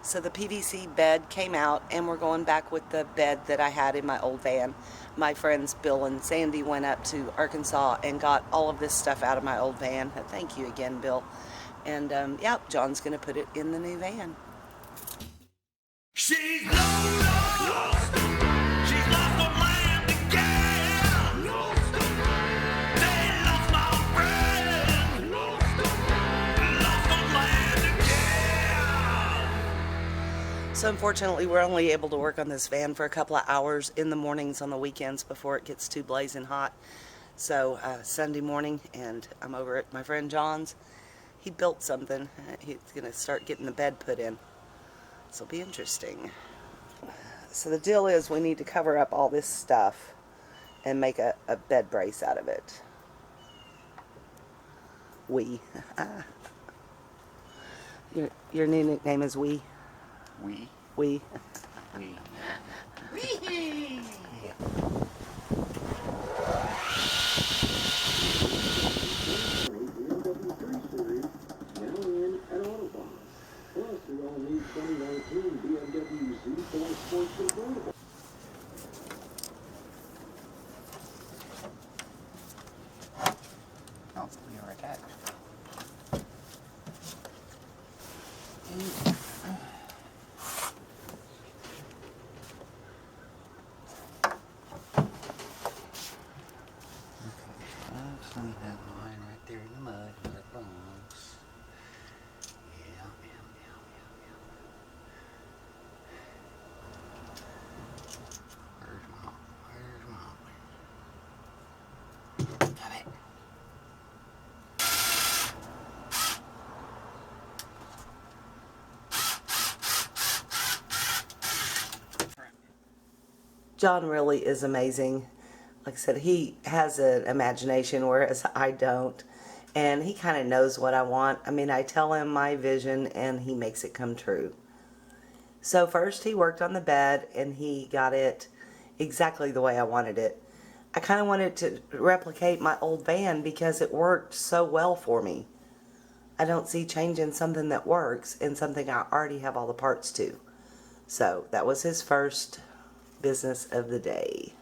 So the PVC bed came out, and we're going back with the bed that I had in my old van. My friends Bill and Sandy went up to Arkansas and got all of this stuff out of my old van. Thank you again, Bill. And yeah, John's going to put it in the new van. She's lost. She's lost on land again. They lost my friend. Lost on land again. So unfortunately, we're only able to work on this van for a couple of hours in the mornings on the weekends before it gets too blazing hot. So Sunday morning, and I'm over at my friend John's. He built something. He's going to start getting the bed put in. This will be interesting. So the deal is we need to cover up all this stuff and make a bed brace out of it. Your new nickname is We? We. We. Wee. Oh, we are attached. We have mine right there in the mud where it belongs. Yeah. Where's my Come it. John really is amazing. Like I said, he has an imagination, whereas I don't. And he kind of knows what I want. I mean, I tell him my vision, and he makes it come true. So first he worked on the bed, and he got it exactly the way I wanted it. I kind of wanted to replicate my old van because it worked so well for me. I don't see changing something that works in something I already have all the parts to. So that was his first business of the day.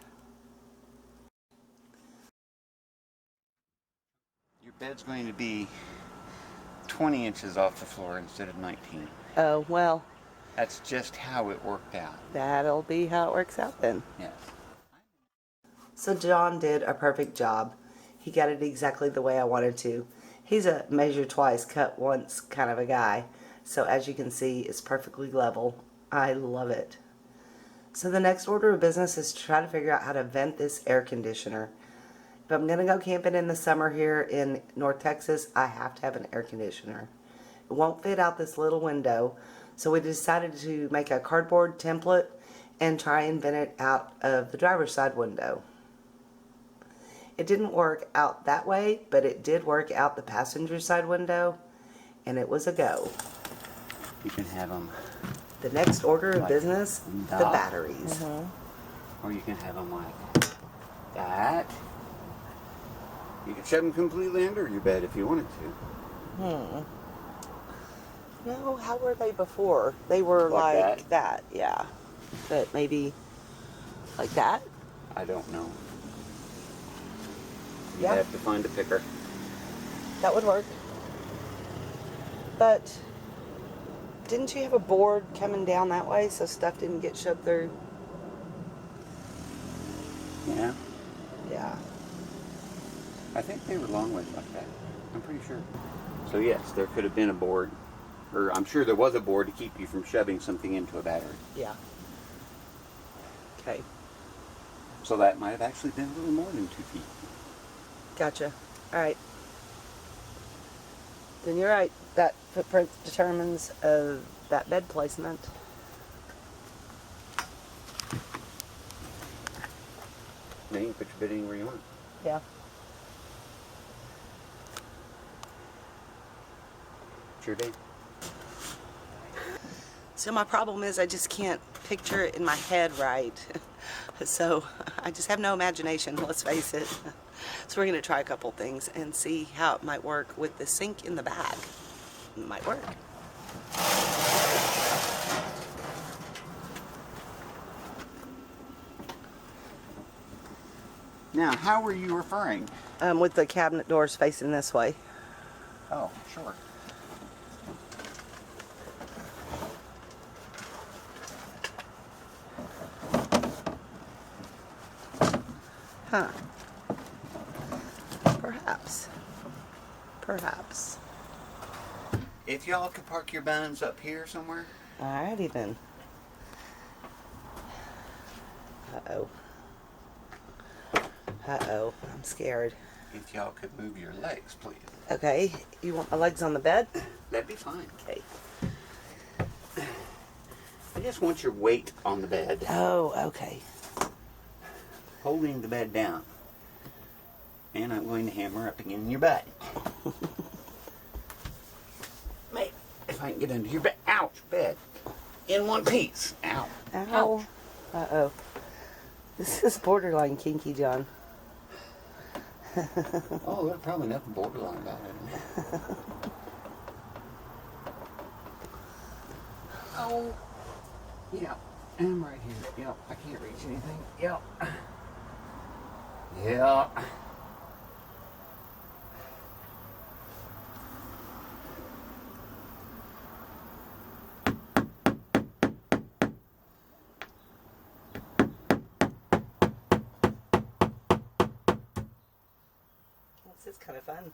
Your bed's going to be 20 inches off the floor instead of 19. Oh, well, That's just how it worked out. that'll be how it works out then. Yes. So John did a perfect job. He got it exactly the way I wanted to. He's a measure twice, cut once kind of a guy. So as you can see, it's perfectly level. I love it. So the next order of business is to try to figure out how to vent this air conditioner. If I'm going to go camping in the summer here in North Texas, I have to have an air conditioner. It won't fit out this little window, so we decided to make a cardboard template and try and vent it out of the driver's side window. It didn't work out that way, but it did work out the passenger side window, and it was a go. You can have them. The next order of Like business, the that. batteries. Or you can have them like that. You can shove them completely under your bed if you wanted to. No, how were they before? They were Like like that, yeah. But maybe like that? I don't know. You Yeah. have to find a picker. That would work. But didn't you have a board coming down that way so stuff didn't get shoved through? Yeah. Yeah. I think they were long ways like that. I'm pretty sure. So yes, there could have been a board. Or I'm sure there was a board to keep you from shoving something into a battery. Yeah. Okay. So that might have actually been a little more than 2 feet. Gotcha. Alright. Then you're right. That footprint determines that bed placement. Then you can put your bed anywhere you want. Yeah. Sure do. So my problem is I just can't picture it in my head right. So I just have no imagination, let's face it. So we're going to try a couple things and see how it might work with the sink in the back. It might work. Now, how were you referring? With the cabinet doors facing this way. Oh, sure. Huh. Perhaps. Perhaps. If y'all could park your buns up here somewhere. Alrighty then. Uh-oh. Uh-oh. I'm scared. If y'all could move your legs, please. Okay. You want my legs on the bed? That'd be fine. Okay. I just want your weight on the bed, Oh, okay. holding the bed down. And I'm going to hammer up again in your butt. Maybe if I can get under your bed. Ouch, bed. In one piece. Ow. Ow. Uh-oh. This is borderline kinky, John. Oh, there's probably nothing borderline about it. Oh. Yeah. I'm right here. Yep. I can't reach anything. Yep. Yeah. This is kind of fun.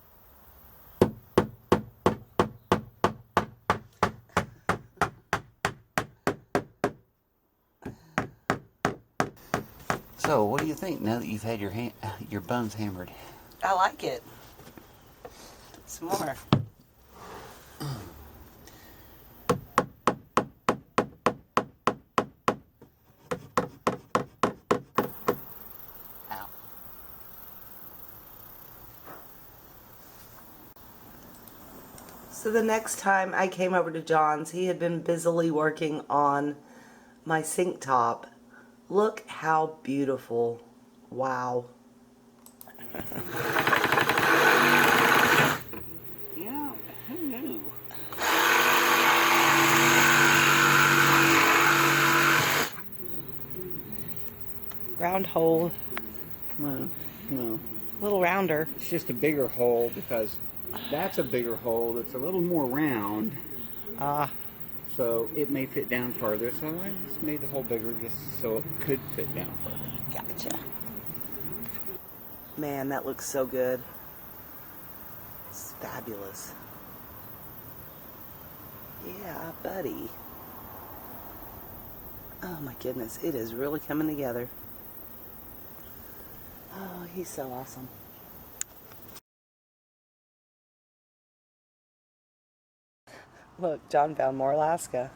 So, what do you think now that you've had your buns hammered? I like it. Some more. Ow. So the next time I came over to John's, he had been busily working on my sink top. Look how beautiful. Wow. Yeah, who knew? Round hole. No, no. Little rounder. It's just a bigger hole because that's a bigger hole that's a little more round. Ah. So it may fit down farther. So I just made the hole bigger just so it could fit down further. Gotcha. Man, that looks so good. It's fabulous. Yeah, buddy. Oh my goodness, it is really coming together. Oh, he's so awesome. Look, John found more Alaska.